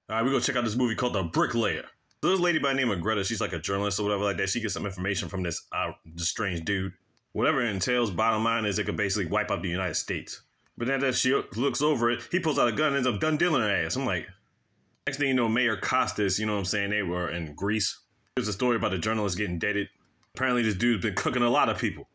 All right, we go check out this movie called The Bricklayer. So this lady by the name of Greta, she's like a journalist or whatever like that. She gets some information from this strange dude. Whatever it entails, bottom line is it could basically wipe out the United States. But then that she looks over it, he pulls out a gun and ends up done dealing her ass. I'm like, next thing you know, Mayor Costas, you know what I'm saying, they were in Greece. There's a story about a journalist getting deaded. Apparently this dude's been cooking a lot of people.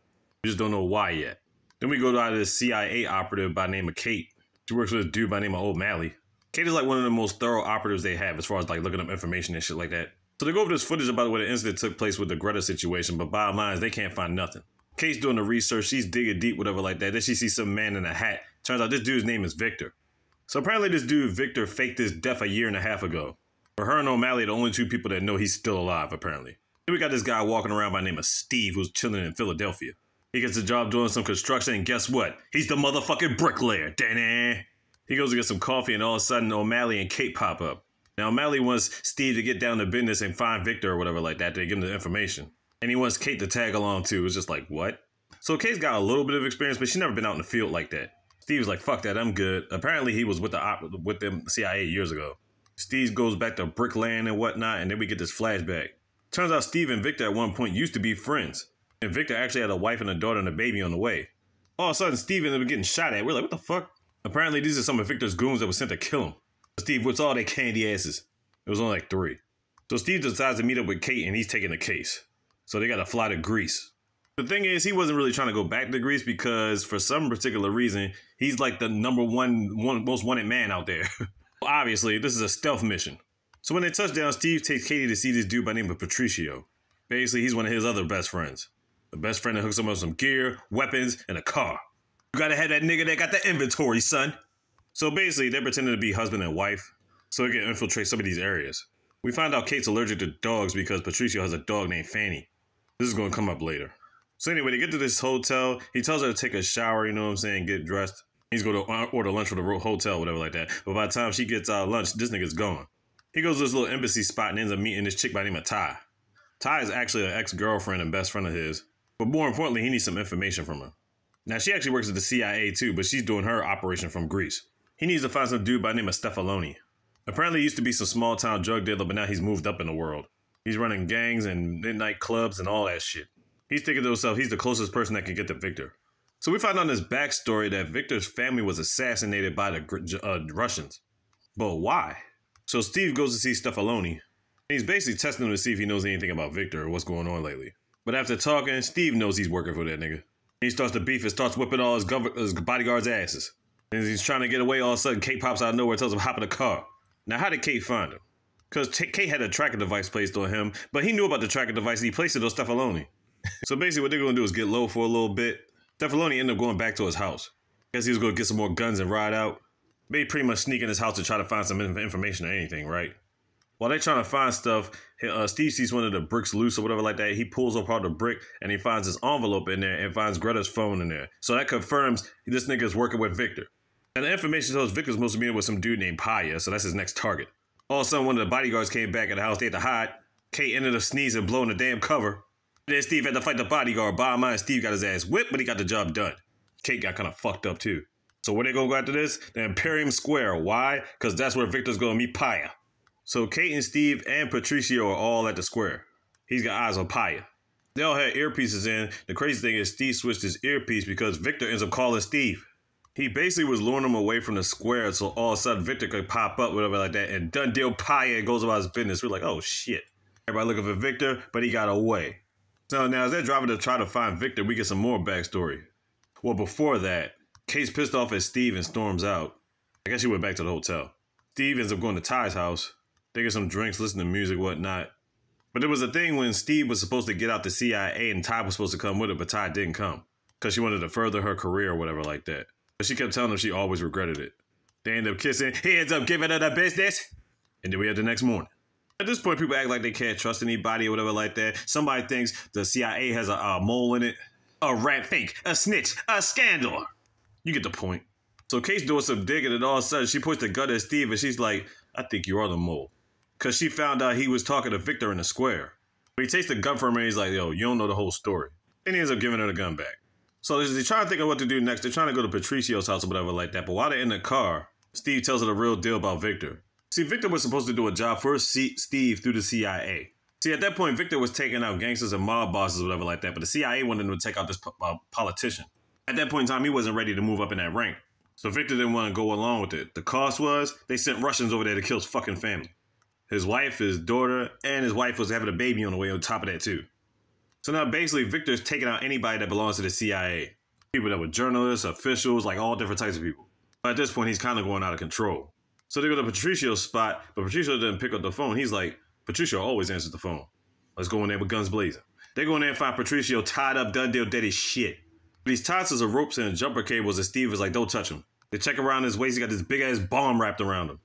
We just don't know why yet. Then we go to this CIA operative by the name of Kate. She works with a dude by the name of O'Malley. Kate is like one of the most thorough operatives they have as far as like looking up information and shit like that. So they go over this footage about where the incident took place with the Greta situation, but bottom line is they can't find nothing. Kate's doing the research, she's digging deep, whatever like that. Then she sees some man in a hat. Turns out this dude's name is Victor. So apparently this dude, Victor, faked his death a year and a half ago. For her and O'Malley, the only two people that know he's still alive, apparently. Then we got this guy walking around by the name of Steve, who's chilling in Philadelphia. He gets a job doing some construction, and guess what? He's the motherfucking bricklayer. Da-da. He goes to get some coffee, and all of a sudden, O'Malley and Kate pop up. Now, O'Malley wants Steve to get down to business and find Victor or whatever like that to give him the information. And he wants Kate to tag along too. It's just like, what? So Kate's got a little bit of experience, but she's never been out in the field like that. Steve's like, fuck that, I'm good. Apparently, he was with the C.I.A. years ago. Steve goes back to bricklaying and whatnot, and then we get this flashback. Turns out Steve and Victor at one point used to be friends. And Victor actually had a wife and a daughter and a baby on the way. All of a sudden, Steve ended up getting shot at. We're like, what the fuck? Apparently, these are some of Victor's goons that were sent to kill him. Steve whips all their candy asses. It was only like 3. So Steve decides to meet up with Kate, and he's taking the case. So they got to fly to Greece. The thing is, he wasn't really trying to go back to Greece because for some particular reason, he's like the number one most wanted man out there. Obviously, this is a stealth mission. So when they touch down, Steve takes Katie to see this dude by the name of Patricio. Basically, he's one of his other best friends. The best friend that hooks him up with some gear, weapons, and a car. You gotta have that nigga that got the inventory, son. So basically, they're pretending to be husband and wife, so they can infiltrate some of these areas. We find out Kate's allergic to dogs because Patricio has a dog named Fanny. This is gonna come up later. So anyway, they get to this hotel. He tells her to take a shower, you know what I'm saying, get dressed. He's going to order lunch for the hotel, whatever like that. But by the time she gets lunch, this nigga's gone. He goes to this little embassy spot and ends up meeting this chick by the name of Ty. Ty is actually an ex-girlfriend and best friend of his. But more importantly, he needs some information from her. Now, she actually works at the CIA too, but she's doing her operation from Greece. He needs to find some dude by the name of Stefaloni. Apparently, he used to be some small-town drug dealer, but now he's moved up in the world. He's running gangs and midnight clubs and all that shit. He's thinking to himself, he's the closest person that can get to Victor. So we find out in this backstory that Victor's family was assassinated by the Russians. But why? So Steve goes to see Stefaloni. He's basically testing him to see if he knows anything about Victor or what's going on lately. But after talking, Steve knows he's working for that nigga. He starts to beef and starts whipping all his bodyguards' asses. And he's trying to get away, all of a sudden Kate pops out of nowhere and tells him to hop in the car. Now how did Kate find him? Because Kate had a tracker device placed on him, but he knew about the tracker device and he placed it on Stefaloni. So basically what they're going to do is get low for a little bit. Stefaloni ended up going back to his house. Guess he was going to get some more guns and ride out. They pretty much sneak in his house to try to find some information or anything, right? While they're trying to find stuff, Steve sees one of the bricks loose or whatever like that. He pulls apart the brick and he finds this envelope in there and finds Greta's phone in there. So that confirms this nigga's working with Victor. And the information tells Victor's supposed to be with some dude named C.I.A, so that's his next target. All of a sudden, one of the bodyguards came back at the house. They had to hide. Kate ended up sneezing, blowing the damn cover. And then Steve had to fight the bodyguard. Bottom line, Steve got his ass whipped, but he got the job done. Kate got kind of fucked up too. So where they gonna go after this? The Imperium Square. Why? Because that's where Victor's gonna meet C.I.A. So Kate and Steve and Patricio are all at the square. He's got eyes on C.I.A. They all had earpieces in. The crazy thing is Steve switched his earpiece because Victor ends up calling Steve. He basically was luring him away from the square so all of a sudden Victor could pop up, whatever like that, and done deal C.I.A. goes about his business. We're like, oh shit. Everybody looking for Victor, but he got away. So now as they're driving to try to find Victor, we get some more backstory. Well, before that, Kate's pissed off at Steve and storms out. I guess she went back to the hotel. Steve ends up going to Ty's house. They get some drinks, listen to music, whatnot. But there was a thing when Steve was supposed to get out the CIA and Ty was supposed to come with her, but Ty didn't come. Because she wanted to further her career or whatever like that. But she kept telling him she always regretted it. They end up kissing. He ends up giving her the business. And then we had the next morning. At this point, people act like they can't trust anybody or whatever like that. Somebody thinks the CIA has a mole in it. A rat fake, a snitch, a scandal. You get the point. So Kate's doing some digging and all of a sudden she puts the gun at Steve and she's like, I think you are the mole. Because she found out he was talking to Victor in the square. But he takes the gun from her and he's like, yo, you don't know the whole story. Then he ends up giving her the gun back. So they're trying to think of what to do next. They're trying to go to Patricio's house or whatever like that. But while they're in the car, Steve tells her the real deal about Victor. See, Victor was supposed to do a job for Steve through the CIA. See, at that point, Victor was taking out gangsters and mob bosses or whatever like that, but the CIA wanted him to take out this politician. At that point in time, he wasn't ready to move up in that rank. So Victor didn't want to go along with it. The cost was, they sent Russians over there to kill his fucking family. His wife, his daughter, and his wife was having a baby on the way on top of that too. So now basically Victor's taking out anybody that belongs to the CIA. People that were journalists, officials, like all different types of people. But at this point, he's kind of going out of control. So they go to Patricio's spot, but Patricio didn't pick up the phone. He's like, Patricio always answers the phone. Let's go in there with guns blazing. They go in there and find Patricio tied up, done deal, dead as shit. But he's tied to some ropes and jumper cables, and Steve is like, don't touch him. They check around his waist, he got this big ass bomb wrapped around him.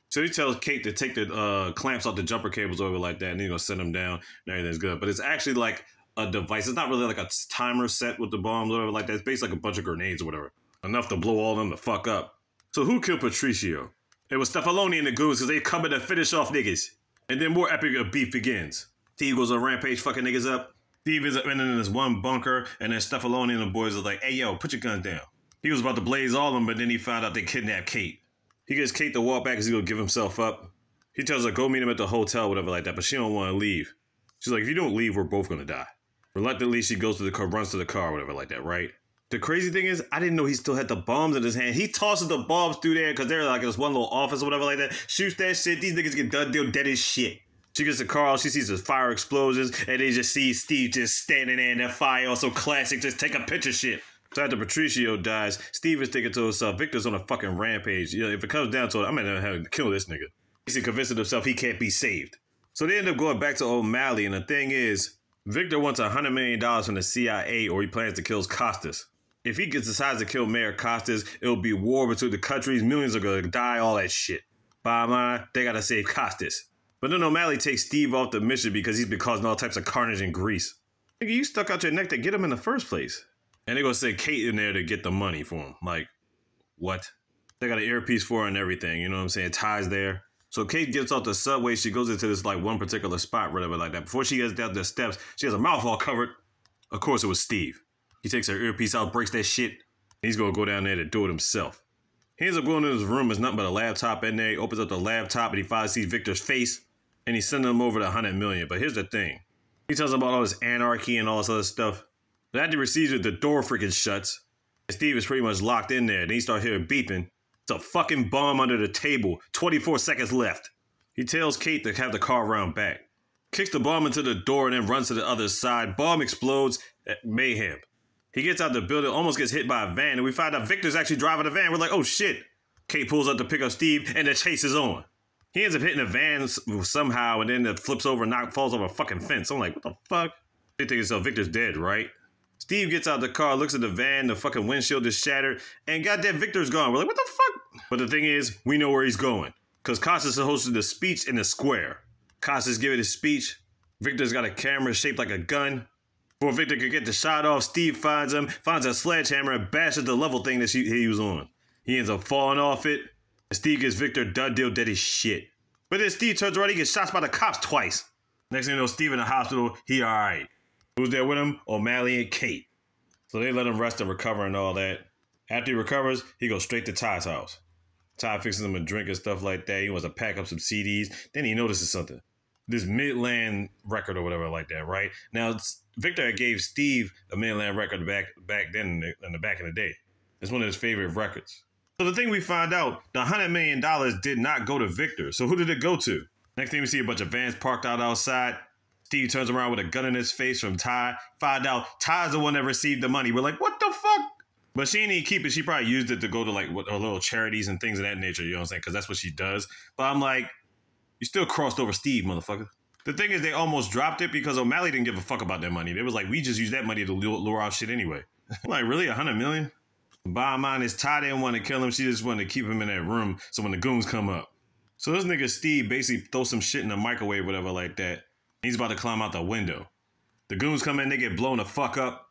So he tells Kate to take the clamps off the jumper cables over like that, and he's gonna set them down, and everything's good. But it's actually like a device. It's not really like a timer set with the bombs or whatever like that. It's basically like a bunch of grenades or whatever. Enough to blow all of them the fuck up. So who killed Patricio? It was Stefaloni and the goons, because they coming to finish off niggas. And then more epic beef begins. Steve goes on rampage, fucking niggas up. Steve is in this one bunker, and then Stefaloni and the boys are like, hey yo, put your guns down. He was about to blaze all of them, but then he found out they kidnapped Kate. He gets Kate to walk back because he's gonna give himself up. He tells her, go meet him at the hotel, whatever like that, but she don't want to leave. She's like, if you don't leave, we're both gonna die. Reluctantly, she goes to the car, runs to the car, whatever like that, right? The crazy thing is, I didn't know he still had the bombs in his hand. He tosses the bombs through there because they're like in this one little office or whatever like that. Shoots that shit. These niggas get done deal dead as shit. She gets the car out. She sees the fire explosions, and they just see Steve just standing there in that fire. Also classic, just take a picture shit. So after Patricio dies, Steve is thinking to himself, Victor's on a fucking rampage. You know, if it comes down to it, I'm gonna have to kill this nigga. He's convincing himself he can't be saved. So they end up going back to O'Malley, and the thing is, Victor wants $100 million from the CIA, or he plans to kill Costas. If he decides to kill Mayor Costas, it'll be war between the countries, millions are gonna die, all that shit. Bottom line, they gotta save Costas. But then O'Malley takes Steve off the mission because he's been causing all types of carnage in Greece. Nigga, you stuck out your neck to get him in the first place. And they're gonna send Kate in there to get the money for him. Like, what? They got an earpiece for her and everything, you know what I'm saying? Ty's there. So Kate gets off the subway, she goes into this like one particular spot, whatever like that. Before she gets down the steps, she has her mouth all covered. Of course it was Steve. He takes her earpiece out, breaks that shit. He's gonna go down there to do it himself. He ends up going in his room, there's nothing but a laptop in there. He opens up the laptop and he finally sees Victor's face. And he's sending him over to $100 million. But here's the thing. He tells him about all this anarchy and all this other stuff. But after he receives it, the door freaking shuts. And Steve is pretty much locked in there. Then he starts hearing beeping. It's a fucking bomb under the table. 24 seconds left. He tells Kate to have the car round back. Kicks the bomb into the door and then runs to the other side. Bomb explodes. Mayhem. He gets out the building, almost gets hit by a van. And we find out Victor's actually driving the van. We're like, oh shit. Kate pulls up to pick up Steve and the chase is on. He ends up hitting the van somehow, and then it flips over and falls over a fucking fence. I'm like, what the fuck? They think so Victor's dead, right? Steve gets out the car, looks at the van, the fucking windshield is shattered, and goddamn Victor's gone. We're like, what the fuck? But the thing is, we know where he's going. Because Costas hosted the speech in the square. Costas giving his speech. Victor's got a camera shaped like a gun. Before Victor could get the shot off, Steve finds him, finds a sledgehammer, and bashes the level thing that he was on. He ends up falling off it. Steve gets Victor done deal dead as shit. But then Steve turns around, he gets shot by the cops twice. Next thing you know, Steve in the hospital, he alright. Who's there with him? O'Malley and Kate. So they let him rest and recover and all that. After he recovers, he goes straight to Ty's house. Ty fixes him a drink and stuff like that. He wants to pack up some CDs. Then he notices something. This Midland record or whatever like that, right? Now, Victor gave Steve a Midland record back then in the back in the day. It's one of his favorite records. So the thing we find out, the $100 million did not go to Victor. So who did it go to? Next thing we see a bunch of vans parked out outside. Steve turns around with a gun in his face from Ty. Find out Ty's the one that received the money. We're like, what the fuck? But she didn't even keep it. She probably used it to go to like her little charities and things of that nature. You know what I'm saying? Because that's what she does. But I'm like, you still crossed over Steve, motherfucker. The thing is, they almost dropped it because O'Malley didn't give a fuck about that money. They was like, we just use that money to lure out shit anyway. I'm like, really? $100 million? Bottom line is Ty didn't want to kill him. She just wanted to keep him in that room so when the goons come up. So this nigga Steve basically throws some shit in the microwave, whatever like that. He's about to climb out the window. The goons come in, they get blown the fuck up.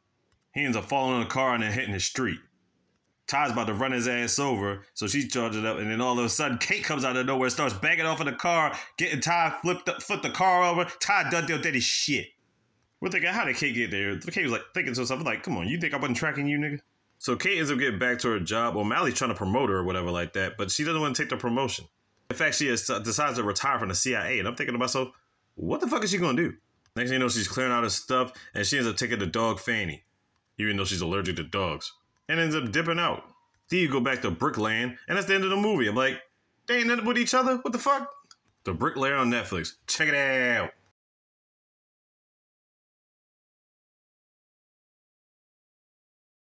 He ends up falling on the car and then hitting the street. Ty's about to run his ass over, so she charges up, and then all of a sudden, Kate comes out of nowhere, starts banging off of the car, getting Ty, flip the car over. Ty done deal dead as shit. We're thinking, how did Kate get there? Kate was like thinking to herself, like, come on, you think I wasn't tracking you, nigga? So Kate ends up getting back to her job. O'Malley's trying to promote her or whatever like that, but she doesn't want to take the promotion. In fact, she decides to retire from the CIA, and I'm thinking to myself, what the fuck is she gonna do? Next thing you know, she's clearing out her stuff, and she ends up taking the dog Fanny, even though she's allergic to dogs, and ends up dipping out. Then you go back to Brickland, and that's the end of the movie. I'm like, they ain't nothing with each other? What the fuck? The Bricklayer on Netflix. Check it out.